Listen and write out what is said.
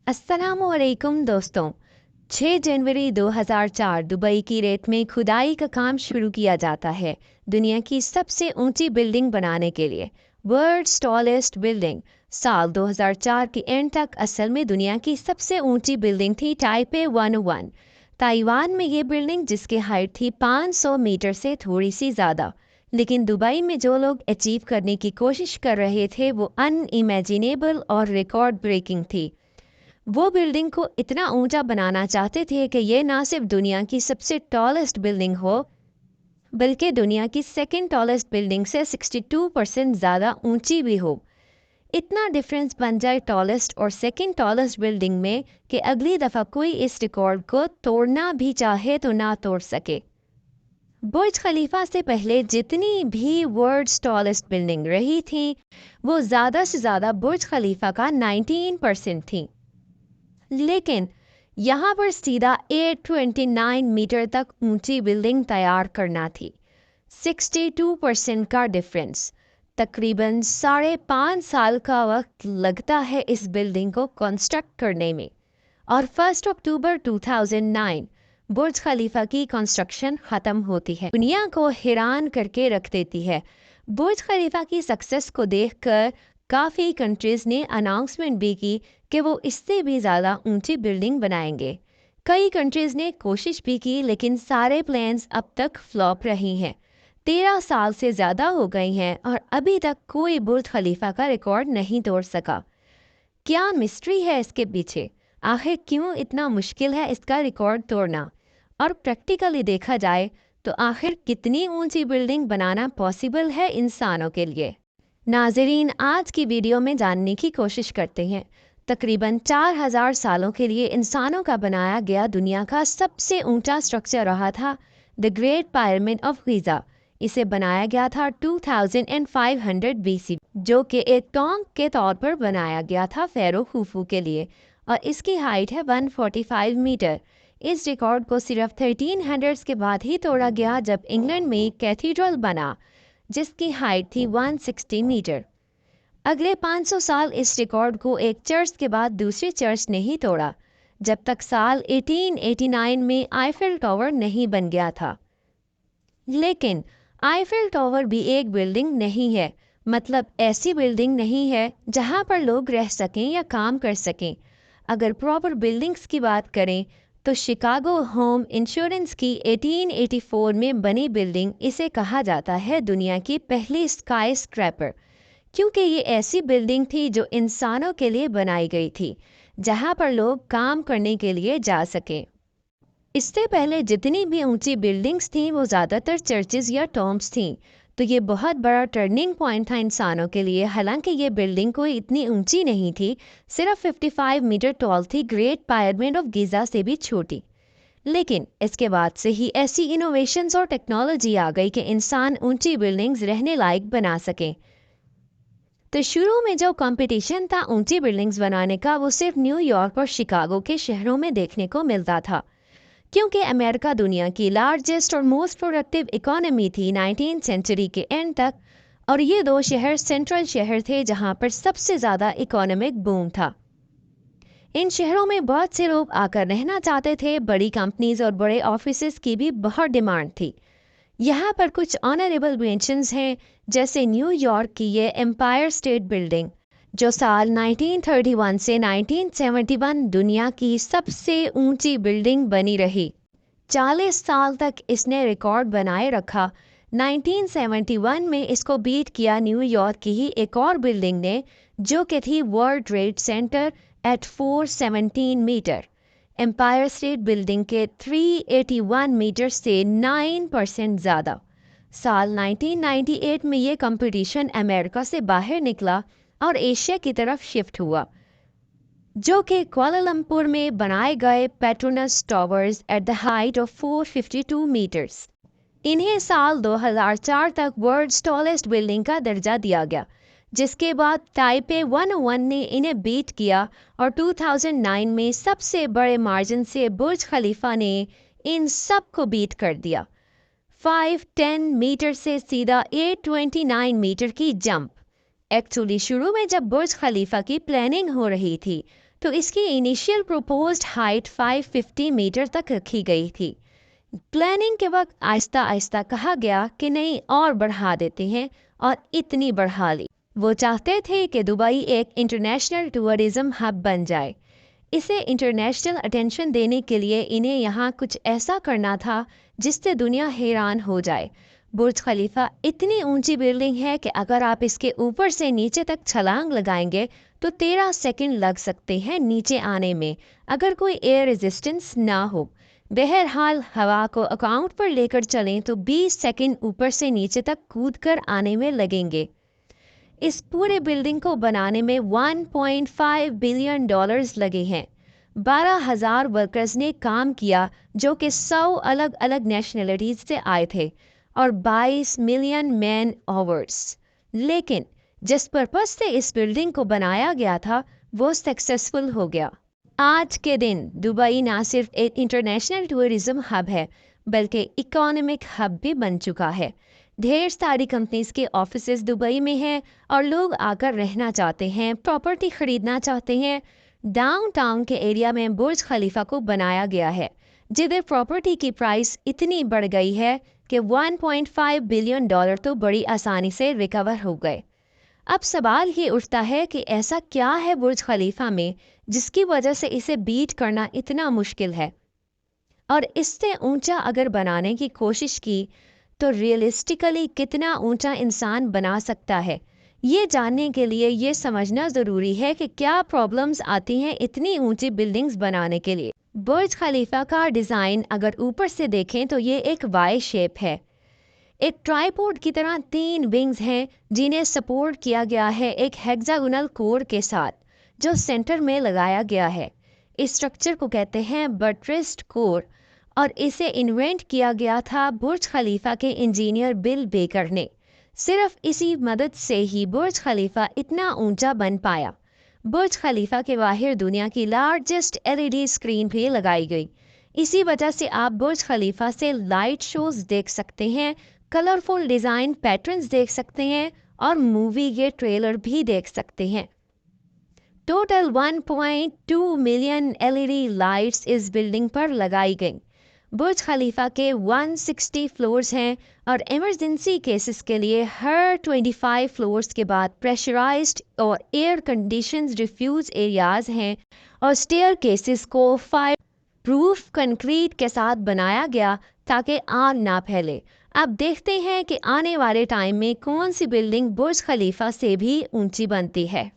अस्सलामुअलैकुम दोस्तों। 6 जनवरी 2004 दुबई की रेत में खुदाई का काम शुरू किया जाता है दुनिया की सबसे ऊंची बिल्डिंग बनाने के लिए। World's tallest building. साल 2004 के एंड तक असल में दुनिया की सबसे ऊंची बिल्डिंग थी टाइपे 101 ताइवान में। ये बिल्डिंग जिसकी हाइट थी 500 मीटर से थोड़ी सी ज़्यादा, लेकिन दुबई में जो लोग अचीव करने की कोशिश कर रहे थे वो अनइमेजिनेबल और रिकॉर्ड ब्रेकिंग थी। वो बिल्डिंग को इतना ऊंचा बनाना चाहते थे कि ये ना सिर्फ दुनिया की सबसे टॉलेस्ट बिल्डिंग हो बल्कि दुनिया की सेकंड टॉलेस्ट बिल्डिंग से 62% ज़्यादा ऊंची भी हो। इतना डिफरेंस बन जाए टॉलेस्ट और सेकंड टॉलेस्ट बिल्डिंग में कि अगली दफ़ा कोई इस रिकॉर्ड को तोड़ना भी चाहे तो ना तोड़ सके। बुर्ज खलीफा से पहले जितनी भी वर्ल्ड्स टॉलेस्ट बिल्डिंग रही थी वो ज़्यादा से ज़्यादा बुर्ज खलीफा का 19% थी, लेकिन यहाँ पर सीधा 829 मीटर तक ऊंची बिल्डिंग तैयार करना थी। 62% का डिफरेंस। तकरीबन 5.5 साल का वक्त लगता है इस बिल्डिंग को कंस्ट्रक्ट करने में, और 1 अक्टूबर 2009 बुर्ज खलीफा की कंस्ट्रक्शन ख़त्म होती है। दुनिया को हैरान करके रख देती है। बुर्ज खलीफा की सक्सेस को देखकर काफ़ी कंट्रीज़ ने अनाउंसमेंट भी की कि वो इससे भी ज़्यादा ऊंची बिल्डिंग बनाएंगे। कई कंट्रीज़ ने कोशिश भी की, लेकिन सारे प्लान्स अब तक फ्लॉप रही हैं। 13 साल से ज़्यादा हो गई हैं और अभी तक कोई बुर्ज खलीफा का रिकॉर्ड नहीं तोड़ सका। क्या मिस्ट्री है इसके पीछे? आखिर क्यों इतना मुश्किल है इसका रिकॉर्ड तोड़ना? और प्रैक्टिकली देखा जाए तो आखिर कितनी ऊंची बिल्डिंग बनाना पॉसिबल है इंसानों के लिए? नाज़रीन, आज की वीडियो में जानने की कोशिश करते हैं। तकरीबन 4000 सालों के लिए इंसानों का बनाया गया दुनिया का सबसे ऊंचा स्ट्रक्चर रहा था the great pyramid of Giza. इसे बनाया गया था 2500 BC, जो कि एक टॉन्ग के तौर पर बनाया गया था फ़ारो खुफू के लिए, और इसकी हाइट है 145 मीटर। इस रिकॉर्ड को सिर्फ 1300 के बाद ही तोड़ा गया जब इंग्लैंड में एक कैथीड्रल बना जिसकी हाइट थी 160 मीटर। अगले 500 साल इस रिकॉर्ड को एक चर्च के बाद दूसरी चर्च ने ही तोड़ा, जब तक साल 1889 में आईफिल टावर नहीं बन गया था। लेकिन आईफिल टावर भी एक बिल्डिंग नहीं है, मतलब ऐसी बिल्डिंग नहीं है जहां पर लोग रह सकें या काम कर सकें। अगर प्रॉपर बिल्डिंग्स की बात करें तो शिकागो होम इंश्योरेंस की 1884 में बनी बिल्डिंग इसे कहा जाता है दुनिया की पहली स्काई स्क्रैपर, क्योंकि ये ऐसी बिल्डिंग थी जो इंसानों के लिए बनाई गई थी, जहां पर लोग काम करने के लिए जा सकें। इससे पहले जितनी भी ऊंची बिल्डिंग्स थीं वो ज़्यादातर चर्चेज या टॉम्ब्स थीं, तो ये बहुत बड़ा टर्निंग पॉइंट था इंसानों के लिए। हालांकि ये बिल्डिंग कोई इतनी ऊंची नहीं थी, सिर्फ 55 मीटर टॉल थी, ग्रेट पिरामिड ऑफ गीज़ा से भी छोटी। लेकिन इसके बाद से ही ऐसी इनोवेशंस और टेक्नोलॉजी आ गई कि इंसान ऊंची बिल्डिंग्स रहने लायक बना सकें। तो शुरू में जो कंपटीशन था ऊंची बिल्डिंग्स बनाने का वो सिर्फ न्यूयॉर्क और शिकागो के शहरों में देखने को मिलता था, क्योंकि अमेरिका दुनिया की लार्जेस्ट और मोस्ट प्रोडक्टिव इकोनॉमी थी 19th सेंचुरी के एंड तक, और ये दो शहर सेंट्रल शहर थे जहां पर सबसे ज़्यादा इकोनॉमिक बूम था। इन शहरों में बहुत से लोग आकर रहना चाहते थे। बड़ी कंपनीज और बड़े ऑफिसेज की भी बहुत डिमांड थी। यहाँ पर कुछ ऑनरेबल मेंशंस हैं, जैसे न्यूयॉर्क की ये एम्पायर स्टेट बिल्डिंग, जो साल 1931 से 1971 दुनिया की सबसे ऊंची बिल्डिंग बनी रही। 40 साल तक इसने रिकॉर्ड बनाए रखा। 1971 में इसको बीट किया न्यूयॉर्क की ही एक और बिल्डिंग ने, जो कि थी World Trade Center at 417 metre. Empire State Building के 381 मीटर से 9% ज़्यादा। साल 1998 में ये कंपटीशन अमेरिका से बाहर निकला और एशिया की तरफ शिफ्ट हुआ, जो कि कुआलालंपुर में बनाए गए Petronas Towers at the height of 452 metres. इन्हें साल 2004 तक वर्ल्ड्स टॉलेस्ट बिल्डिंग का दर्जा दिया गया, जिसके बाद टाइपे 101 ने इन्हें बीट किया और 2009 में सबसे बड़े मार्जिन से बुर्ज खलीफा ने इन सब को बीट कर दिया। 510 मीटर से सीधा 829 मीटर की जंप। एक्चुअली शुरू में जब बुर्ज खलीफा की प्लानिंग हो रही थी तो इसकी इनिशियल प्रोपोज्ड हाइट 550 मीटर तक रखी गई थी। प्लानिंग के वक्त आहिस्ता आहिस्ता कहा गया कि नहीं और बढ़ा देते हैं, और इतनी बढ़ा ली। वो चाहते थे कि दुबई एक इंटरनेशनल टूरिज्म हब बन जाए। इसे इंटरनेशनल अटेंशन देने के लिए इन्हें यहाँ कुछ ऐसा करना था जिससे दुनिया हैरान हो जाए। बुर्ज खलीफा इतनी ऊंची बिल्डिंग है कि अगर आप इसके ऊपर से नीचे तक छलांग लगाएंगे तो 13 सेकंड लग सकते हैं नीचे आने में, अगर कोई एयर रेजिस्टेंस ना हो। बहरहाल हवा को अकाउंट पर लेकर चलें तो 20 सेकंड ऊपर से नीचे तक कूद कर आने में लगेंगे। इस पूरे बिल्डिंग को बनाने में 1.5 बिलियन डॉलर्स लगे हैं। 12,000 वर्कर्स ने काम किया जो कि 100 अलग अलग नेशनलिटीज से आए थे, और 22 मिलियन मैन आवर्स। लेकिन जिस पर्पस से इस बिल्डिंग को बनाया गया था वो सक्सेसफुल हो गया। आज के दिन दुबई ना सिर्फ एक इंटरनेशनल टूरिज्म हब है बल्कि इकोनॉमिक हब भी बन चुका है। ढेर सारी कंपनीज के ऑफिसेज दुबई में हैं और लोग आकर रहना चाहते हैं, प्रॉपर्टी खरीदना चाहते हैं। डाउनटाउन के एरिया में बुर्ज खलीफा को बनाया गया है, जिधर प्रॉपर्टी की प्राइस इतनी बढ़ गई है कि 1.5 बिलियन डॉलर तो बड़ी आसानी से रिकवर हो गए। अब सवाल ये उठता है कि ऐसा क्या है बुर्ज खलीफा में जिसकी वजह से इसे बीट करना इतना मुश्किल है, और इससे ऊंचा अगर बनाने की कोशिश की तो रियलिस्टिकली कितना ऊंचा इंसान बना सकता है। ये जानने के लिए ये समझना ज़रूरी है कि क्या प्रॉब्लम्स आती हैं इतनी ऊंची बिल्डिंग्स बनाने के लिए। बुर्ज खलीफा का डिज़ाइन अगर ऊपर से देखें तो ये एक वाई शेप है। एक ट्राइपॉड की तरह 3 विंग्स हैं जिन्हें सपोर्ट किया गया है एक हेक्सागोनल कोर के साथ, जो सेंटर में लगाया गया है। इस स्ट्रक्चर को कहते हैं बट्रेस्ड कोर, और इसे इन्वेंट किया गया था बुर्ज खलीफा के इंजीनियर बिल बेकर ने। सिर्फ इसी मदद से ही बुर्ज खलीफा इतना ऊंचा बन पाया। बुर्ज खलीफा के बाहर दुनिया की लार्जेस्ट एलईडी स्क्रीन भी लगाई गई। इसी वजह से आप बुर्ज खलीफा से लाइट शोज देख सकते हैं, कलरफुल डिज़ाइन पैटर्न्स देख सकते हैं, और मूवी के ट्रेलर भी देख सकते हैं। टोटल 1.2 मिलियन एलईडी लाइट्स इस बिल्डिंग पर लगाई गई। बुर्ज खलीफा के 160 फ्लोर्स हैं, और इमरजेंसी केसेस के लिए हर 25 फ्लोर्स के बाद प्रेशराइज्ड और एयर कंडीशंस रिफ्यूज एरियाज हैं, और स्टेयर केसेस को फायर प्रूफ कंक्रीट के साथ बनाया गया ताकि आग ना फैले। अब देखते हैं कि आने वाले टाइम में कौन सी बिल्डिंग बुर्ज खलीफा से भी ऊंची बनती है।